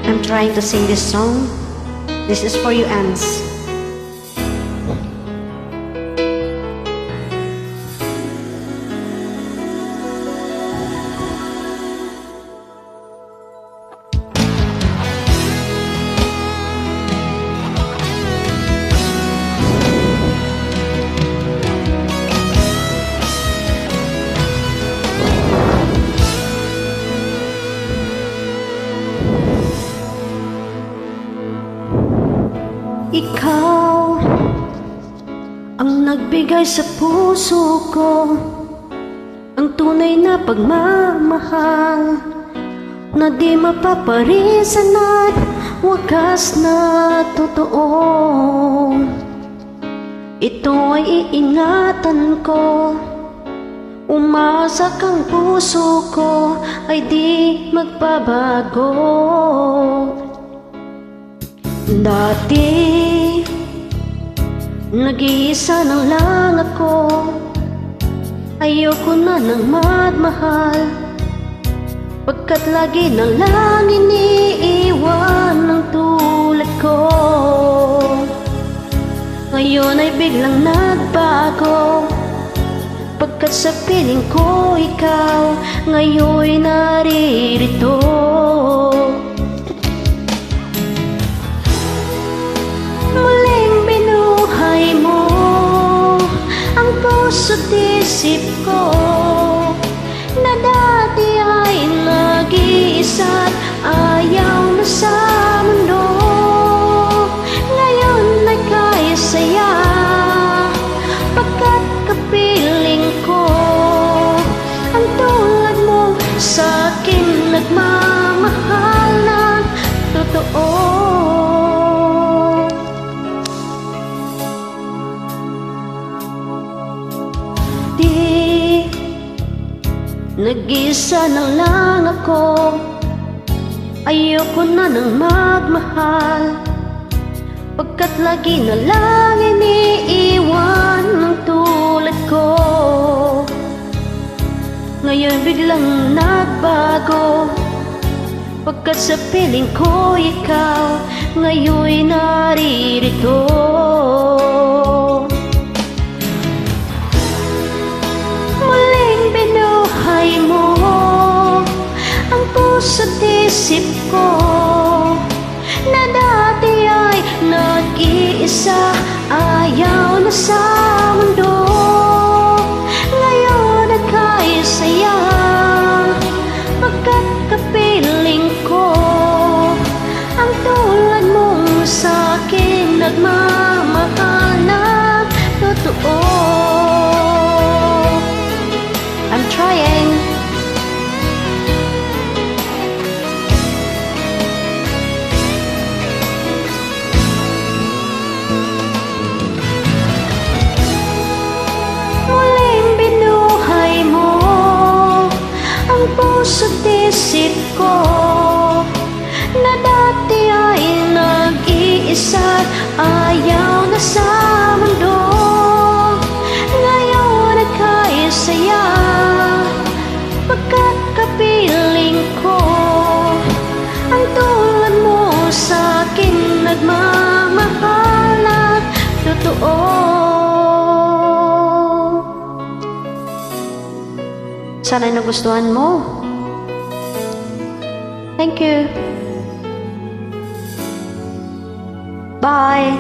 I'm trying to sing this song. This is for you, Ans. Ikaw ang nagbigay sa puso ko, ang tunay na pagmamahal na di mapaparisan at wagas na totoo. Ito ay iingatan ko, umasa kang puso ko ay di magbabago. Dati nag-iisa na lang ako, ayoko na ng magmahal, pagkat lagi na lang iniiwan ng tulad ko. Ngayon ay biglang nagbago, pagkat sa piling ko ikaw ngayon'y naririto. Puso't isip ko na dati ay nag-iisa't ayaw na sa mundo, ngayon ay kaya saya, pagkat kapiling ko ang tulad mo sa'kin nagmamahal ng totoo. Nag-isa na lang ako, ayoko na ng magmahal, pagkat lagi na lang iniiwan ng tulad ko. Ngayon biglang nagbago, pagkat sa piling ko ikaw ngayon'y naririto. Puso't isip ko na dati ay nag-iisa, ayaw na sa mundo, ngayon ay kaya saya, pagkat kapiling ko ang tulad mong sa'kin nagmamahal ng totoo. I'm trying. Puso't isip ko na dati ay nag-iisa, ayaw na sa mundo, ngayon ay kaya saya, pagkat kapiling ko ang tulad mo sa'kin nagmamahal at totoo. Sana'y nagustuhan mo. Thank you. Bye.